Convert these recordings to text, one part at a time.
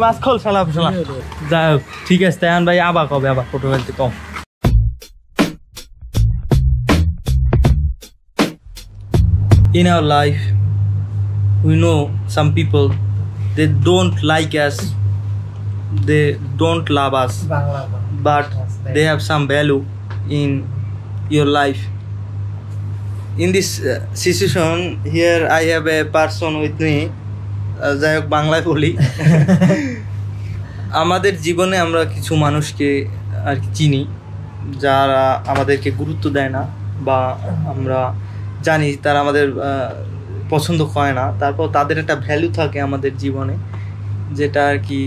মাছ খোল শালা শালা যাই হোক ঠিক আছে তাই ভাই আবার কবে আবার ফটো ফেলতে কম in our life we know some people they don't like us they don't love us but they have some value in your life in this situation here I have a person with me যাই হোক বাংলায় বলি আমাদের জীবনে আমরা কিছু মানুষকে আর কি চিনি যারা আমাদেরকে গুরুত্ব দেয় না বা আমরা জানি তারা আমাদের পছন্দ করে না তারপর তাদের একটা ভ্যালু থাকে আমাদের জীবনে যেটা আর কি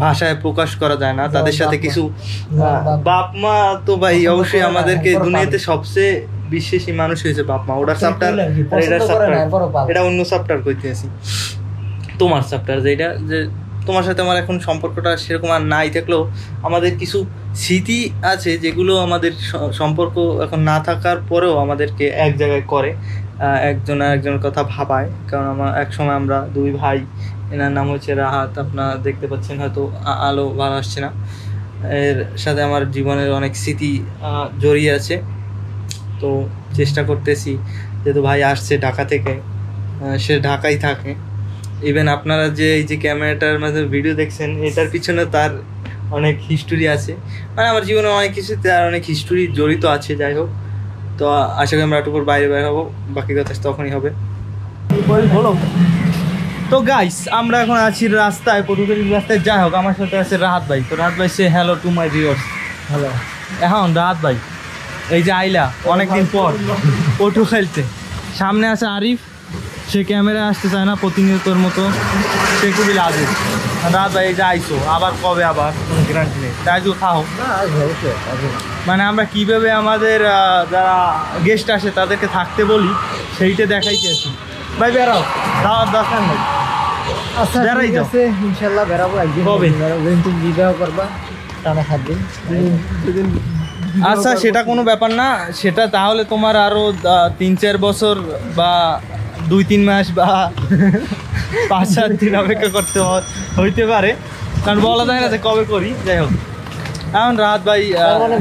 ভাষায় প্রকাশ করা যায় না তাদের সাথে কিছু বাপ মা তো ভাই অবশ্যই আমাদেরকে দুনিয়াতে সবচেয়ে বিশ্বাসী মানুষ হয়েছে বাপ মা ওটার চ্যাপ্টার এটা অন্য চ্যাপ্টার কইতেছি তোমার চ্যাপ্টার যেটা যে তোমার সাথে আমার এখন সম্পর্কটা সেরকম আর নাই থাকলেও আমাদের কিছু স্মৃতি আছে যেগুলো আমাদের সম্পর্ক এখন না থাকার পরেও আমাদেরকে এক জায়গায় করে একজন আরেকজনের কথা ভাবায় কারণ এক সময় আমরা দুই ভাই এনার নাম হচ্ছে রাহাত আপনারা দেখতে পাচ্ছেন হয়তো আলো ভালো আসছে না এর সাথে আমার জীবনের অনেক স্মৃতি জড়িয়ে আছে তো চেষ্টা করতেছি যেহেতু ভাই আসছে ঢাকা থেকে সে ঢাকায় থাকে ইভেন আপনারা যে এই যে ক্যামেরাটার মাঝে ভিডিও দেখছেন এটার পিছনে তার অনেক হিস্টোরি আছে মানে আমার জীবনে অনেক কিছুতে আর অনেক হিস্টোরি জড়িত আছে যাই হোক তো আশা করি আমরা একটু পর বাইরে বাইরে হবো বাকি কথা তখনই হবে বলো তো গাইস আমরা এখন আছি রাস্তায় পটুয়াখালীর রাস্তায় যাই হোক আমার সাথে আছে রাহাত ভাই তো রাহাত ভাই সে hello to my viewers hello এখন রাহাত ভাই এই যে আইলা অনেকদিন পর পটুয়াখালীতে সামনে আছে আরিফ সে ক্যামেরা আসতে চায় না প্রতিনিয়তর মতো সে খুবই লাজে রাত ভাই এই যে আইসো আবার কবে আবার কোনো গ্যারান্টি নেই তাই তো খাও মানে আমরা কীভাবে আমাদের যারা গেস্ট আসে তাদেরকে থাকতে বলি সেইটা দেখাইতে আসি ভাই বেড়াও দাওয়ার দরকার নেই আচ্ছা বেড়াই যাও ইনশাল্লাহ বেড়াবো একদিন কবে তুমি বিবাহ করবা টানা 7 দিন আচ্ছা সেটা কোনো ব্যাপার না সেটা তাহলে তোমার আরও 3-4 বছর বা 2-3 মাস বা 5-7 দিন অপেক্ষা করতে হইতে পারে কারণ বলা যায় না যে কবে করি যাই হোক এখন রাত ভাই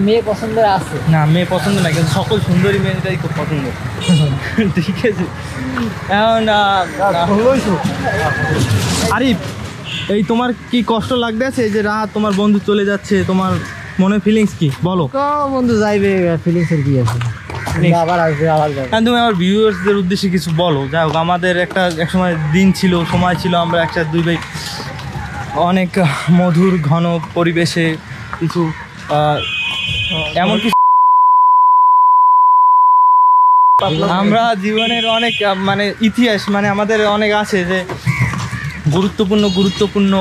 মেয়ে পছন্দ আছে না মেয়ে পছন্দ না কিন্তু সকল সুন্দরী মেয়েটাই খুব পছন্দ ঠিক আছে এখন আরিফ এই তোমার কি কষ্ট লাগতেছে যে রাত তোমার বন্ধু চলে যাচ্ছে তোমার মনে ফিলিংস কি বলো বন্ধু যাইবে ফিলিংসের কি আছে আবার আসবে আবার যাবে তুমি আমার ভিউয়ার্সদের উদ্দেশ্যে কিছু বলো যাই হোক আমাদের একটা একসময় দিন ছিল সময় ছিল আমরা একসাথে দুই ভাই অনেক মধুর ঘন পরিবেশে কিছু এমন কিছু আমরা জীবনের অনেক মানে ইতিহাস মানে আমাদের অনেক আছে যে গুরুত্বপূর্ণ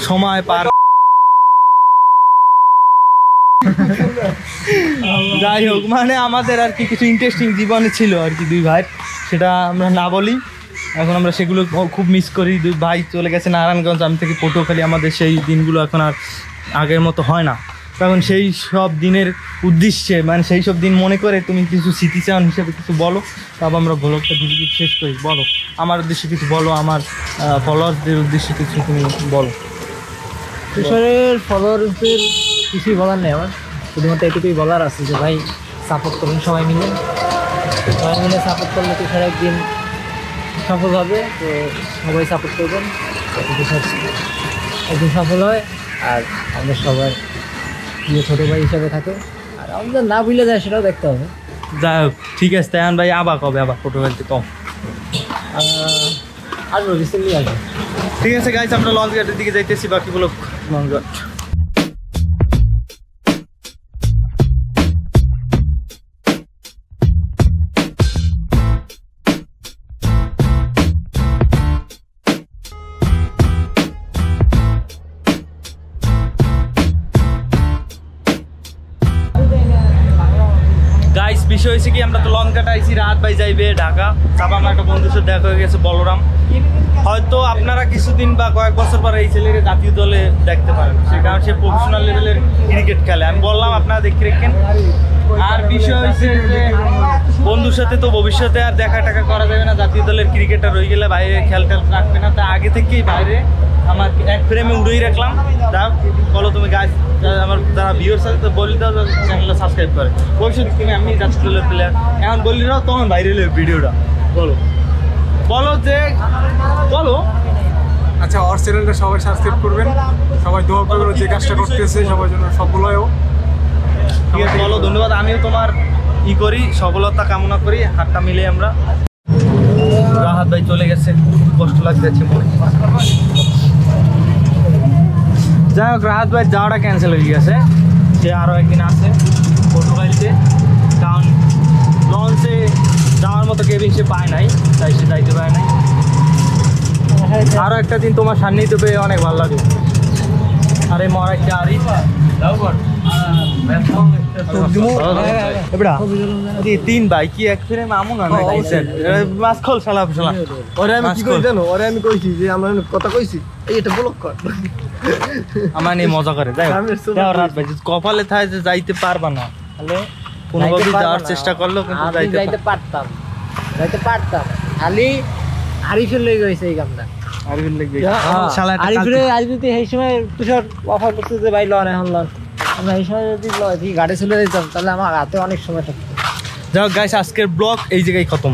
সময় পার যাই হোক মানে আমাদের আর কি কিছু ইন্টারেস্টিং জীবনে ছিল আর কি দুই ভাই সেটা আমরা না বলি এখন আমরা সেগুলো খুব মিস করি দুই ভাই চলে গেছে নারায়ণগঞ্জ আমি থেকে পটুয়াখালী আমাদের সেই দিনগুলো এখন আর আগের মতো হয় না তখন সেই সব দিনের উদ্দেশ্যে মানে সেই সব দিন মনে করে তুমি কিছু স্মৃতিচারণ হিসেবে কিছু বলো তারপর আমরা ব্লগটা ধীরে শেষ করি বলো আমার উদ্দেশ্যে কিছু বলো আমার ফলোয়ার্সদের উদ্দেশ্যে কিছু তুমি বলো তুষারের ফলোয়ার্সদের কিছুই বলার নেই আমার শুধুমাত্র এটুকুই বলার আছে যে ভাই সাপোর্ট করুন সবাই মিলে সাপোর্ট করলে তুষার একদিন সফল হবে তো সবাই সাপোর্ট করবেন একদিন সফল হয় আর আমাদের সবার প্রিয় ছোটো ভাই হিসাবে থাকে আর আমাদের না ভুলে যায় সেটাও দেখতে হবে যাই হোক ঠিক আছে তাই ভাই আবার কবে আবার ফটো ফেলতে কম আসবো রিসেন্টলি আসবো ঠিক আছে গাইস আমরা লঞ্চ ঘাটের দিকে যাইতেছি বাকিগুলো লঞ্চ ঘাট বিষয় হয়েছে কি আমরা তো লং কাটা আইছি রাত ভাই যাইবে ঢাকা তারপর আমার একটা বন্ধুর সাথে দেখা হয়ে গেছে বলরাম হয়তো আপনারা কিছুদিন বা কয়েক বছর পরে এই ছেলেকে জাতীয় দলে দেখতে পারেন সেই কারণে সে প্রফেশনাল লেভেলের ক্রিকেট খেলে আমি বললাম আপনারা দেখে রেখেন আর বিষয় হয়েছে যে বন্ধুর সাথে তো ভবিষ্যতে আর দেখা টাকা করা যাবে না জাতীয় দলের ক্রিকেটার রয়ে গেলে বাইরে খেল রাখবে না তা আগে থেকেই বাইরে আমার ফ্রেমে উড়েই রাখলাম। তা বলো তুমি গাছ আমার যারা ভিউয়ার্স আছে তো বলি দাও চ্যানেলটা সাবস্ক্রাইব করে। বলছো তুমি আমি জাতীয় প্লেয়ার এখন বললি দাও তখন ভাইরাল হবে ভিডিওটা। বলো বলো যে বলো। আচ্ছা, ওর চ্যানেলটা সবাই সাবস্ক্রাইব করবেন, সবাই দোয়া করবেন, যে কাজটা করতেছে সবার জন্য সফল হয়। ঠিক আছে বলো, ধন্যবাদ। আমিও তোমার করি, সফলতা কামনা করি। হাতটা মিলে আমরা। রাহাত ভাই চলে গেছে, কষ্ট লাগতেছে মনে। যাই হোক, রাহাত ভাই যাওয়াটা ক্যান্সেল হয়ে গেছে। সে আরও একদিন আছে পর্তুগালতে, কারণ লঞ্চে যাওয়ার মতো কেবিন সে পায় নাই, তাই সে যাইতে পারে নাই। আরও একটা দিন তোমার সান্নিধ্য পেয়ে অনেক ভালো লাগে। আরে মরা একটা আরি তিন ভাই কি এক ফিরে মামু না মাছ খোল সালা সালা। ওরে আমি কি কই জানো, ওরে আমি কইছি যে আমরা কথা কইছি এটা ব্লক কর, আমার নিয়ে মজা করে। যাই হোক রাত ভাই কপালে থাকে যে যাইতে পারবা না, তাহলে কোনোভাবে যাওয়ার চেষ্টা করলো কিন্তু যাইতে পারতাম খালি আরিফের লেগে গেছে এই কামটা। আরিফের লেগে যদি এই সময় তুষার অফার করতে যে ভাই লন এখন লন, আমরা এই সময় যদি গাড়ি চলে যেতাম তাহলে আমার হাতে অনেক সময় থাকতো। যাই হোক গাইস, আজকের ব্লগ এই জায়গায় খতম।